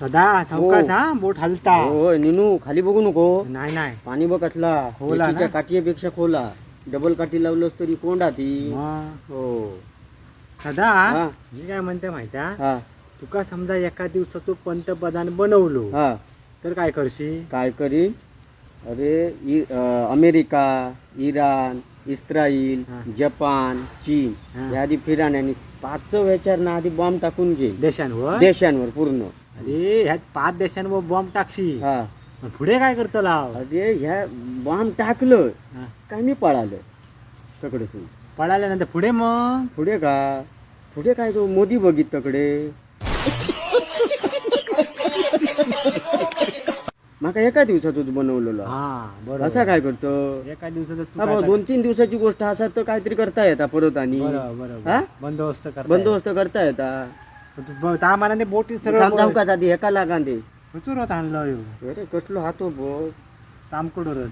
सदा सावकाश हा बोट हलता. होय निनू खाली बघू नको. नाही नाही पाणी बघ कसला खोला ना? म्हशीच्या काठीपेक्षा खोला. डबल काठी लावलंस तरी कोंडा ती. मग हो सदा हा मी काय म्हणते माहिती आहे? हा तुका समजा एका दिवसाचं पंतप्रधान बनवलो हा तर काय करशील? काय करी अरे अमेरिका इराण इस्राईल हा. जपान चीन हा. या आधी फिराण्याने 5 ह्याच्यावर ना आधी बॉम्ब टाकून घे देशांवर देशांवर पूर्ण. अरे ह्यात 5 देशांवर बॉम्ब टाकशी हा पण पुढे काय करतो लाव? अरे ह्या बॉम्ब टाकलं हा. काय मी पळालं तकडे तू पळाल्यानंतर पुढे मग पुढे का पुढे काय तो मोदी बघित तकडे माका एका दिवसातच बनवलेलं. हा बरोबर. असा काय करतो एका दिवसाचं तू हा काय भाऊ, 2-3 दिवसाची गोष्ट असत तर काहीतरी करता येता परत आणि बरोबर बरोबर हा? बंदोबस्त कर बंदोबस्त करता येता. त्या मानाने बोटी सरळ थांब थांब का आधी एका लागांदे आणलं अरे कसलो हातो बघ तामकुडोर